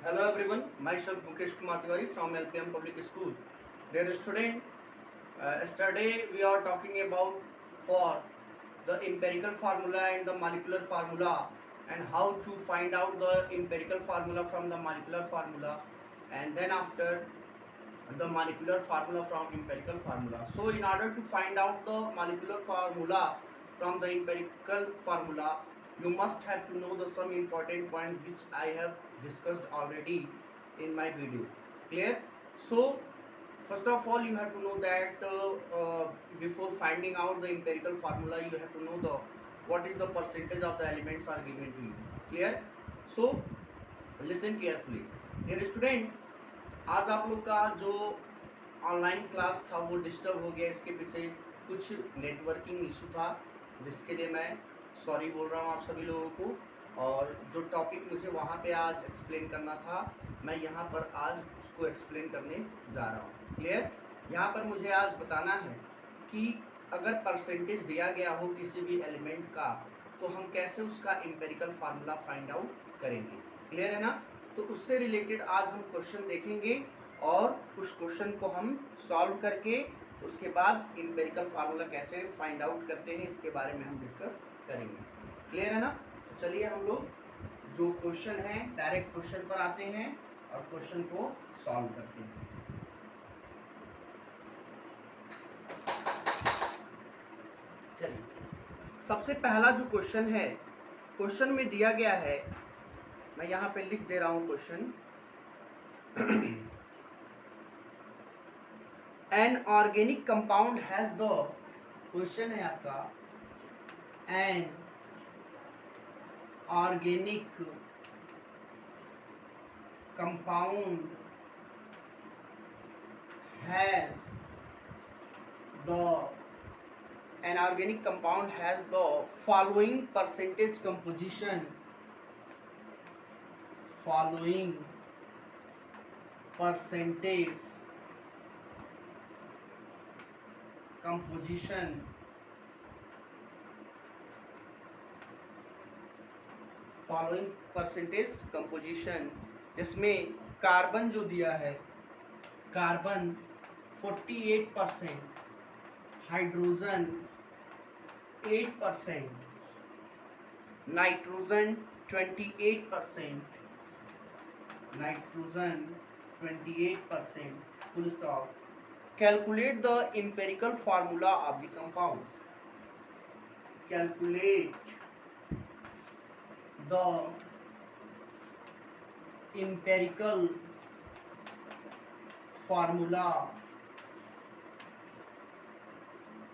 Hello everyone, myself Mukesh Kumar Tiwari from LPM Public School. Dear student, yesterday we are talking about for the empirical formula and the molecular formula and how to find out the empirical formula from the molecular formula, and then after the molecular formula from empirical formula. So in order to find out the molecular formula from the empirical formula, you must have to know the some important point which I have discussed already in my video. Clear? So first of all, you have to know that before finding out the empirical formula, you have to know the what is the percentage of the elements are given to you. Clear? So listen carefully. Dear student, आज आप लोग का जो online class था वो disturb हो गया। इसके पीछे कुछ नेटवर्किंग इशू था, जिसके लिए मैं सॉरी बोल रहा हूँ आप सभी लोगों को। और जो टॉपिक मुझे वहाँ पे आज एक्सप्लेन करना था, मैं यहाँ पर आज उसको एक्सप्लेन करने जा रहा हूँ। क्लियर? यहाँ पर मुझे आज बताना है कि अगर परसेंटेज दिया गया हो किसी भी एलिमेंट का, तो हम कैसे उसका एम्पिरिकल फार्मूला फाइंड आउट करेंगे। क्लियर है ना? तो उससे रिलेटेड आज हम क्वेश्चन देखेंगे और उस क्वेश्चन को हम सॉल्व करके उसके बाद एम्पिरिकल फार्मूला कैसे फाइंड आउट करते हैं इसके बारे में हम डिस्कस करेंगे। क्लियर है ना? तो चलिए हम लोग जो क्वेश्चन है डायरेक्ट क्वेश्चन पर आते हैं और क्वेश्चन को सॉल्व करते हैं। चलिए, सबसे पहला जो क्वेश्चन है, क्वेश्चन में दिया गया है, मैं यहाँ पे लिख दे रहा हूँ question. An organic compound has the, question है आपका, an organic compound has the, an organic compound has the following percentage composition, following percentage composition, following percentage composition, जिसमें कार्बन जो दिया है, carbon 48%, hydrogen 8%, nitrogen 28%, nitrogen 28%, full stop. Calculate the empirical formula of the compound, calculate the empirical formula,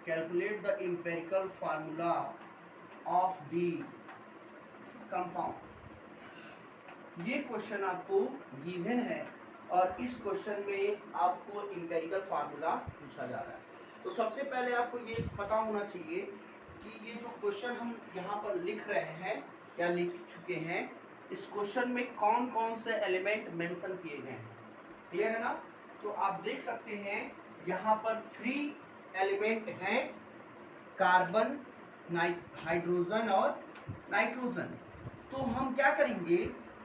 calculate the empirical formula of the compound. ये question आपको given है और इस question में आपको एम्पिरिकल फार्मूला पूछा जा रहा है। तो सबसे पहले आपको ये पता होना चाहिए कि ये जो क्वेश्चन हम यहाँ पर लिख रहे हैं या लिख चुके हैं, इस क्वेश्चन में कौन कौन से एलिमेंट मेंशन किए गए हैं। क्लियर है ना? तो आप देख सकते हैं यहाँ पर 3 एलिमेंट हैं, कार्बन, हाइड्रोजन और नाइट्रोजन। तो हम क्या करेंगे,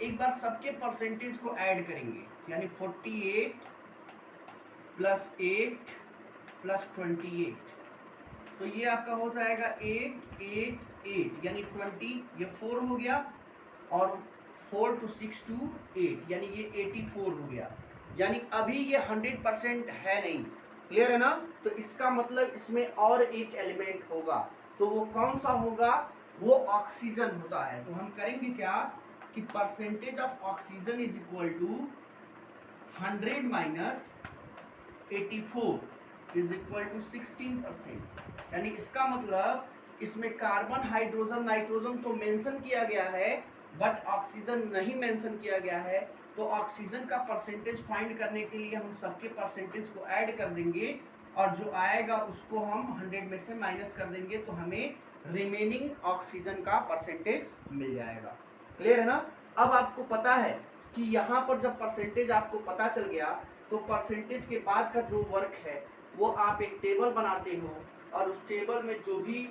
एक बार सबके परसेंटेज को ऐड करेंगे, यानी 48 प्लस 8 प्लस 28, तो ये आपका हो जाएगा 8 8 8 यानी 20, ये 4 हो गया, और 4 to 6 to 8 यानी ये 84 हो गया। यानी अभी ये 100% है नहीं। क्लियर है ना? तो इसका मतलब इसमें और एक एलिमेंट होगा, तो वो कौन सा होगा? वो ऑक्सीजन होता है। तो हम करेंगे क्या कि percentage of oxygen is equal to 100 minus 84 is equal to 16%। यानी इसका मतलब इसमें कार्बन, हाइड्रोजन, नाइट्रोजन तो मेंशन किया गया है, बट ऑक्सीजन नहीं मेंशन किया गया है। तो ऑक्सीजन का परसेंटेज फाइंड करने के लिए हम सबके परसेंटेज को ऐड कर देंगे और जो आएगा उसको हम 100 में से माइनस कर देंगे, तो हमें रिमेनिंग ऑक्सीजन का परसेंटेज मिल जाएगा। क्लियर है ना? अब आपको पता है कि यहाँ पर जब परसेंटेज आपको पता चल गया, तो परसेंटेज के बाद का जो वर्क है वो आप एक टेबल बनाते हो और उस टेबल में जो भी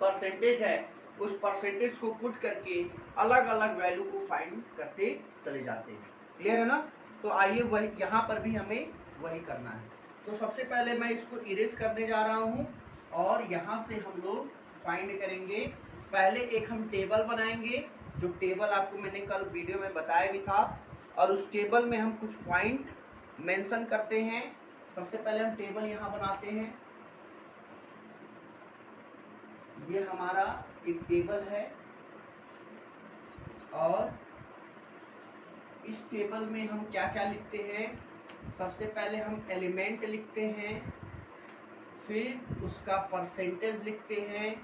परसेंटेज है उस परसेंटेज को पुट करके अलग अलग वैल्यू को फाइंड करते चले जाते हैं। क्लियर है ना? तो आइए वही यहाँ पर भी हमें वही करना है। तो सबसे पहले मैं इसको इरेज करने जा रहा हूँ और यहाँ से हम लोग फाइंड करेंगे। पहले एक हम टेबल बनाएंगे, जो टेबल आपको मैंने कल वीडियो में बताया भी था, और उस टेबल में हम कुछ पॉइंट मेंशन करते हैं। सबसे पहले हम टेबल यहाँ बनाते हैं। ये हमारा एक टेबल है और इस टेबल में हम क्या क्या लिखते हैं। सबसे पहले हम एलिमेंट लिखते हैं, फिर उसका परसेंटेज लिखते हैं,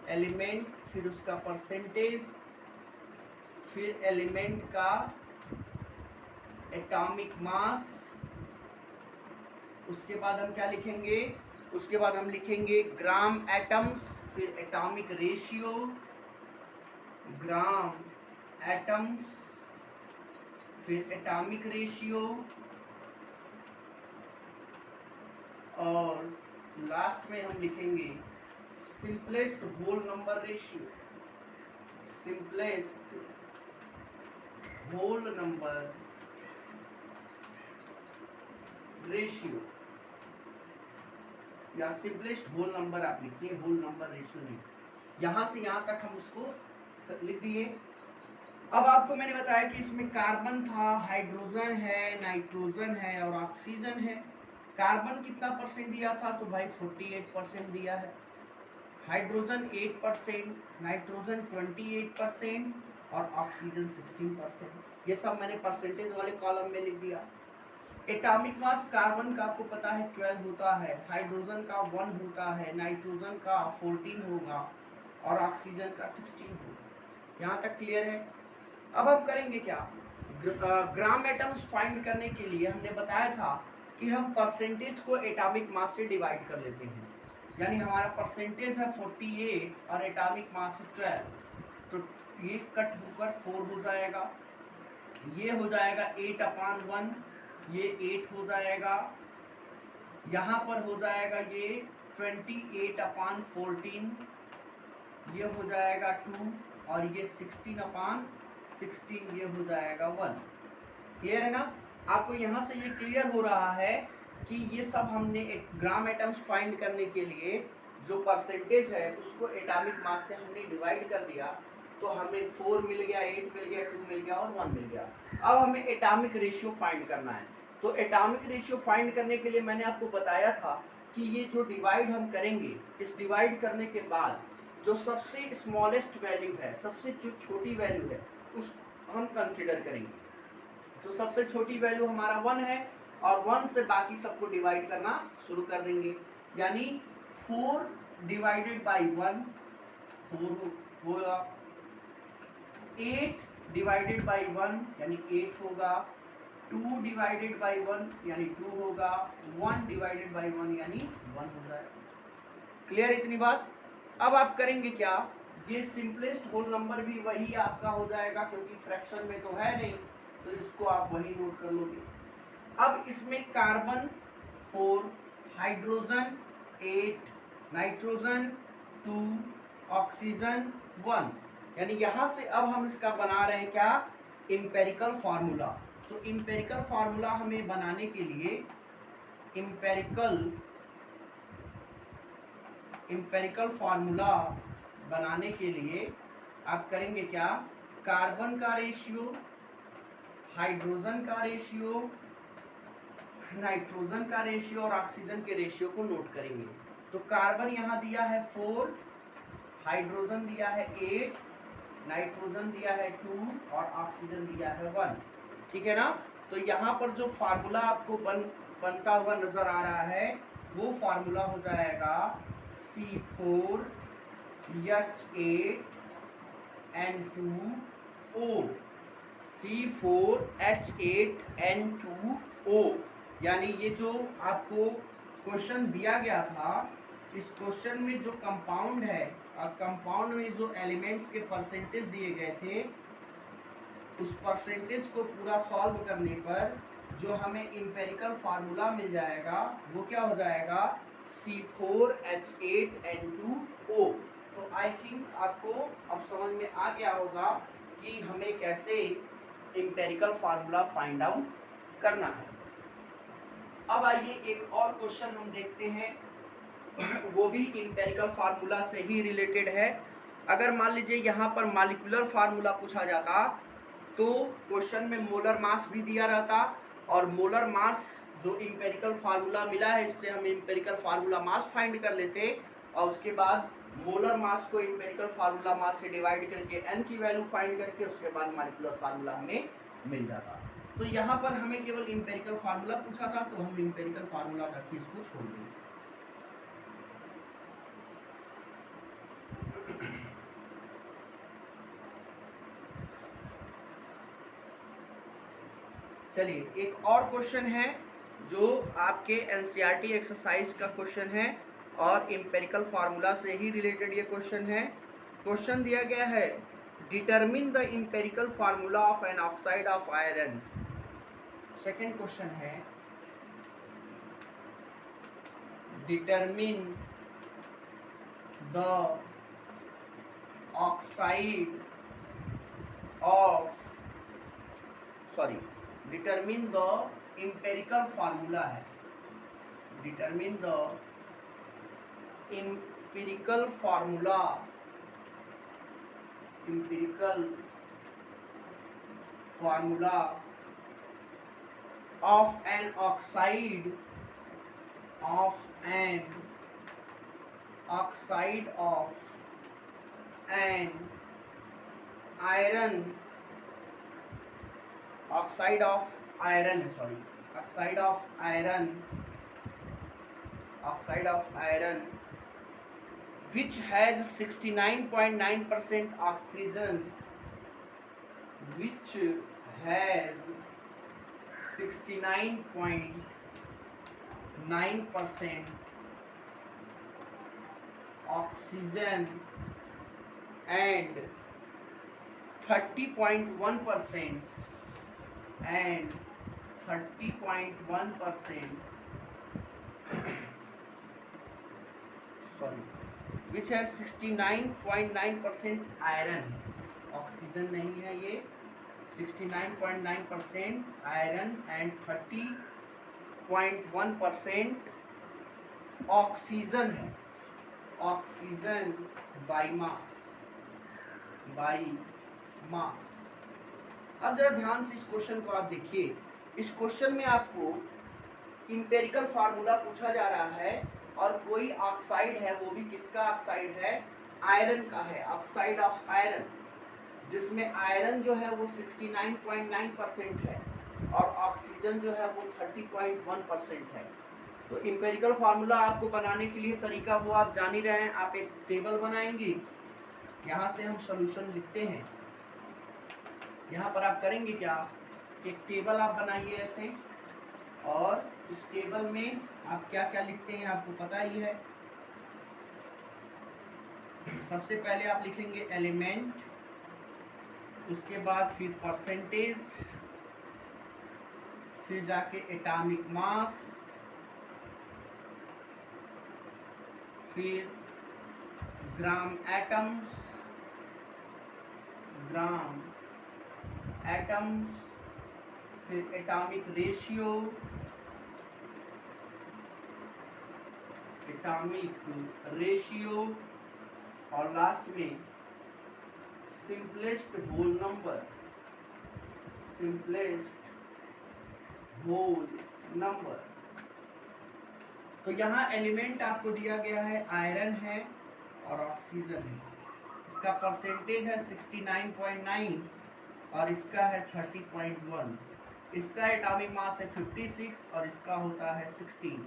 एलिमेंट फिर उसका परसेंटेज, फिर एलिमेंट का एटॉमिक मास, उसके बाद हम क्या लिखेंगे, उसके बाद हम लिखेंगे ग्राम एटम्स, फिर एटॉमिक रेशियो, ग्राम एटम्स, फिर एटॉमिक रेशियो, और लास्ट में हम लिखेंगे simplest whole number ratio, simplest whole number ratio, या सिंपलेस्ट होल नंबर आप लिखिए, होल नंबर रेशियो नहीं। यहाँ से यहाँ तक हम उसको लिख दिए। अब आपको मैंने बताया कि इसमें कार्बन था, हाइड्रोजन है, नाइट्रोजन है और ऑक्सीजन है। कार्बन कितना परसेंट दिया था? तो भाई 48% दिया है। हाइड्रोजन 8%, नाइट्रोजन 28% और ऑक्सीजन 16%। ये सब मैंने परसेंटेज वाले कॉलम में लिख दिया। एटॉमिक मास कार्बन का आपको पता है 12 होता है, हाइड्रोजन का 1 होता है, नाइट्रोजन का 14 होगा और ऑक्सीजन का 16 होगा। यहाँ तक क्लियर है? अब हम करेंगे क्या, ग्राम एटम्स फाइंड करने के लिए हमने बताया था कि हम परसेंटेज को एटॉमिक मास से डिवाइड कर लेते हैं। यानी हमारा परसेंटेज है 48 और एटॉमिक मास है 12, तो ये कट होकर 4 हो जाएगा, ये हो जाएगा 8/1, ये 8 हो जाएगा, यहाँ पर हो जाएगा ये 28/14, ये हो जाएगा 2 और ये 16/16, ये हो जाएगा 1। क्लियर है ना? आपको यहाँ से ये क्लियर हो रहा है कि ये सब हमने ग्राम एटम्स फाइंड करने के लिए जो परसेंटेज है उसको एटॉमिक मास से हमने डिवाइड कर दिया, तो हमें 4 मिल गया, 8 मिल गया, 2 मिल गया और 1 मिल गया। अब हमें एटॉमिक रेशियो फाइंड करना है। तो एटॉमिक रेशियो फाइंड करने के लिए मैंने आपको बताया था कि ये जो डिवाइड हम करेंगे, इस डिवाइड करने के बाद जो सबसे स्मॉलेस्ट वैल्यू है, सबसे जो छोटी वैल्यू है, उस हम कंसिडर करेंगे। तो सबसे छोटी वैल्यू हमारा 1 है और 1 से बाकी सबको डिवाइड करना शुरू कर देंगे। यानी 4 डिवाइडेड बाई 1 4 होगा, 8 डिवाइडेड बाई 1 यानी 8 होगा, 2 डिवाइडेड बाई 1 यानी 2 होगा, 1 डिवाइडेड बाई 1 यानी 1 हो जाएगा। क्लियर इतनी बात? अब आप करेंगे क्या, ये सिंपलेस्ट होल नंबर भी वही आपका हो जाएगा क्योंकि फ्रैक्शन में तो है नहीं, तो इसको आप वही नोट कर लोगे। अब इसमें कार्बन 4, हाइड्रोजन 8, नाइट्रोजन 2, ऑक्सीजन 1, यानी यहाँ से अब हम इसका बना रहे हैं क्या, एम्पेरिकल फार्मूला। तो एम्पेरिकल फार्मूला हमें बनाने के लिए एम्पेरिकल फार्मूला बनाने के लिए आप करेंगे क्या, कार्बन का रेशियो, हाइड्रोजन का रेशियो, नाइट्रोजन का रेशियो और ऑक्सीजन के रेशियो को नोट करेंगे। तो कार्बन यहाँ दिया है 4, हाइड्रोजन दिया है 8, नाइट्रोजन दिया है 2 और ऑक्सीजन दिया है 1। ठीक है ना? तो यहाँ पर जो फार्मूला आपको बनता हुआ नजर आ रहा है वो फार्मूला हो जाएगा C4H8N2O, C4H8N2O। यानी ये जो आपको क्वेश्चन दिया गया था, इस क्वेश्चन में जो कंपाउंड है और कंपाउंड में जो एलिमेंट्स के परसेंटेज दिए गए थे, उस परसेंटेज को पूरा सॉल्व करने पर जो हमें एम्पेरिकल फार्मूला मिल जाएगा वो क्या हो जाएगा, C4H8N2O। तो आई थिंक आपको अब समझ में आ गया होगा कि हमें कैसे एम्पेरिकल फार्मूला फाइंड आउट करना है। अब आइए एक और क्वेश्चन हम देखते हैं, वो भी एम्पेरिकल फार्मूला से ही रिलेटेड है। अगर मान लीजिए यहाँ पर मॉलिक्यूलर फार्मूला पूछा जाता तो क्वेश्चन में मोलर मास भी दिया रहता, और मोलर मास जो एम्पेरिकल फार्मूला मिला है इससे हम एम्पेरिकल फार्मूला मास फाइंड कर लेते, और उसके बाद मोलर मास को एम्पेरिकल फार्मूला मास से डिवाइड करके n की वैल्यू फाइंड करके उसके बाद मॉलिक्यूलर फार्मूला हमें मिल जाता। तो यहाँ पर हमें केवल एम्पेरिकल फार्मूला पूछा था, तो हम एम्पेरिकल फार्मूला तक ही इसको छोड़ देंगे। चलिए एक और क्वेश्चन है जो आपके एनसीईआरटी एक्सरसाइज का क्वेश्चन है और एम्पेरिकल फार्मूला से ही रिलेटेड ये क्वेश्चन है। क्वेश्चन दिया गया है, determine the empirical formula of an oxide of iron. Second question है, determine the oxide of determine the empirical formula है, determine the empirical formula of an oxide of an iron oxide of iron which has 69.9% oxygen, which has 69.9% oxygen and 30.1% which has 69.9% iron, oxygen नहीं है ये, 69.9% iron and 30.1% oxygen है, oxygen by mass. अब जरा ध्यान से इस क्वेश्चन को आप देखिए। इस क्वेश्चन में आपको इंपेरिकल फार्मूला पूछा जा रहा है और कोई ऑक्साइड है, वो भी किसका ऑक्साइड है, आयरन का है, ऑक्साइड ऑफ आयरन, जिसमें आयरन जो है वो 69.9% है और ऑक्सीजन जो है वो 30.1% है। तो इंपेरिकल फार्मूला आपको बनाने के लिए तरीका वो आप जान ही रहे हैं। आप एक टेबल बनाएंगे, यहाँ से हम सॉल्यूशन लिखते हैं। यहाँ पर आप करेंगे क्या, एक टेबल आप बनाइए ऐसे, और इस टेबल में आप क्या क्या लिखते हैं आपको पता ही है। सबसे पहले आप लिखेंगे एलिमेंट, उसके बाद फिर परसेंटेज, फिर जाके एटॉमिक मास, फिर ग्राम एटम्स, फिर एटॉमिक रेशियो, और लास्ट में सिंपलेस्ट होल नंबर। तो यहाँ एलिमेंट आपको दिया गया है, आयरन है और ऑक्सीजन है। इसका परसेंटेज है 69.9 और इसका है 30.1। इसका एटॉमिक मास है 56 और इसका होता है 16।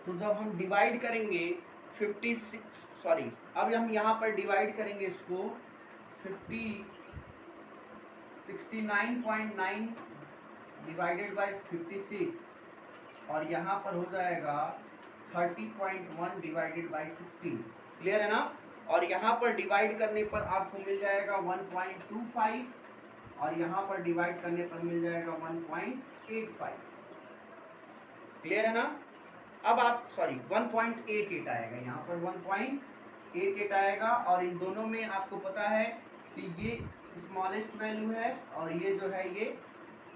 तो जब हम डिवाइड करेंगे 69.9 डिवाइडेड बाय 56 और यहाँ पर हो जाएगा 30.1 डिवाइडेड बाय 16। क्लियर है ना। और यहाँ पर डिवाइड करने पर आपको मिल जाएगा 1.25 और यहाँ पर डिवाइड करने पर मिल जाएगा 1.85। क्लियर है ना। अब आप 1.88 आएगा, यहाँ पर 1.88 88 आएगा, और इन दोनों में आपको पता है कि ये स्मॉलेस्ट वैल्यू है और ये जो है ये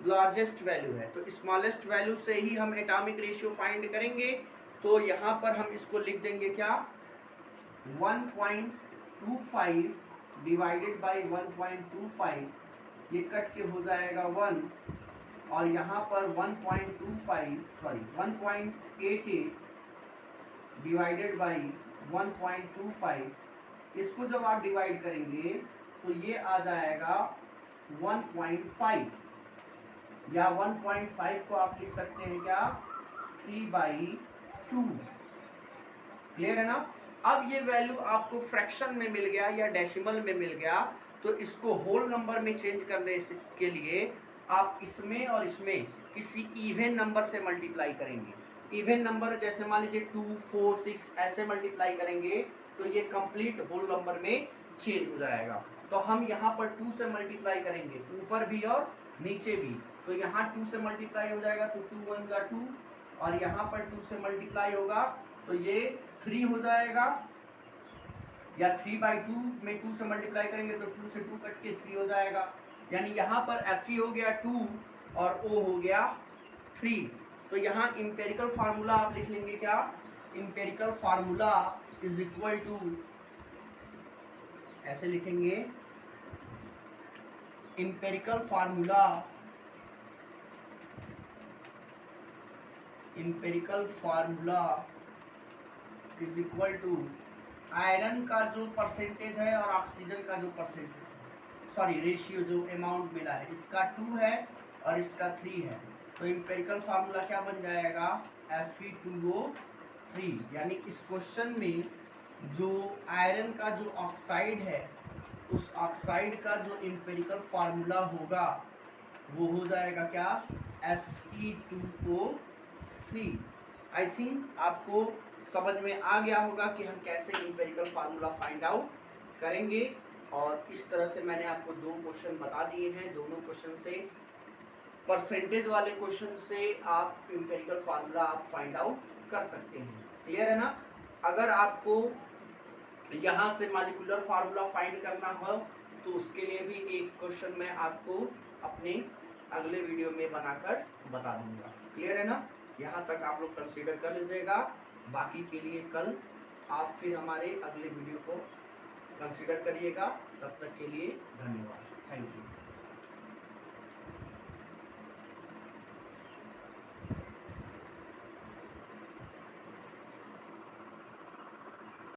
लार्जेस्ट वैल्यू है। तो स्मॉलेस्ट वैल्यू से ही हम एटॉमिक रेशियो फाइंड करेंगे। तो यहाँ पर हम इसको लिख देंगे क्या, 1.25 डिवाइडेड बाई 1.25, ये कट के हो जाएगा 1, और यहाँ पर 1.88 डिवाइडेड बाई 1.25, इसको जब आप डिवाइड करेंगे तो ये आ जाएगा 1.5, या 1.5 को आप लिख सकते हैं क्या, 3/2। क्लियर है ना। अब ये वैल्यू आपको फ्रैक्शन में मिल गया या डेसिमल में मिल गया, तो इसको होल नंबर में चेंज करने के लिए आप इसमें और इसमें किसी इवन नंबर से मल्टीप्लाई करेंगे। इवन नंबर जैसे मान लीजिए 2, 4, 6 ऐसे मल्टीप्लाई करेंगे तो ये कंप्लीट होल नंबर में चेंज हो जाएगा। तो हम यहाँ पर 2 से मल्टीप्लाई करेंगे, ऊपर भी और नीचे भी। तो यहाँ 2 से मल्टीप्लाई हो जाएगा तो 2 1 जा 2, और यहाँ पर 2 से मल्टीप्लाई होगा तो ये 3 हो जाएगा, या 3/2 में 2 से मल्टीप्लाई करेंगे तो 2 से 2 कट के 3 हो जाएगा। यानी यहाँ पर Fe हो गया 2 और O हो गया 3। तो यहाँ इंपेरिकल फार्मूला आप लिख लेंगे क्या, empirical formula is equal to, ऐसे लिखेंगे, empirical formula is equal to iron का जो परसेंटेज है और ऑक्सीजन का जो परसेंटेज, सॉरी रेशियो जो अमाउंट मिला है, इसका 2 है और इसका 3 है। तो इंपेरिकल फार्मूला क्या बन जाएगा, Fe2O3। यानी इस क्वेश्चन में जो आयरन का जो ऑक्साइड है, उस ऑक्साइड का जो इंपेरिकल फार्मूला होगा वो हो जाएगा क्या, Fe2O3। आई थिंक आपको समझ में आ गया होगा कि हम कैसे इंपेरिकल फार्मूला फाइंड आउट करेंगे। और इस तरह से मैंने आपको 2 क्वेश्चन बता दिए हैं। दोनों क्वेश्चन से, परसेंटेज वाले क्वेश्चन से आप इंपेरिकल फार्मूला आप फाइंड आउट कर सकते हैं। क्लियर है ना। अगर आपको यहाँ से मॉलिक्यूलर फार्मूला फाइंड करना हो तो उसके लिए भी एक क्वेश्चन मैं आपको अपने अगले वीडियो में बनाकर बता दूंगा। क्लियर है ना। यहाँ तक आप लोग कंसीडर कर लीजिएगा। बाकी के लिए कल आप फिर हमारे अगले वीडियो को कंसीडर करिएगा। तब तक के लिए धन्यवाद। Thank you.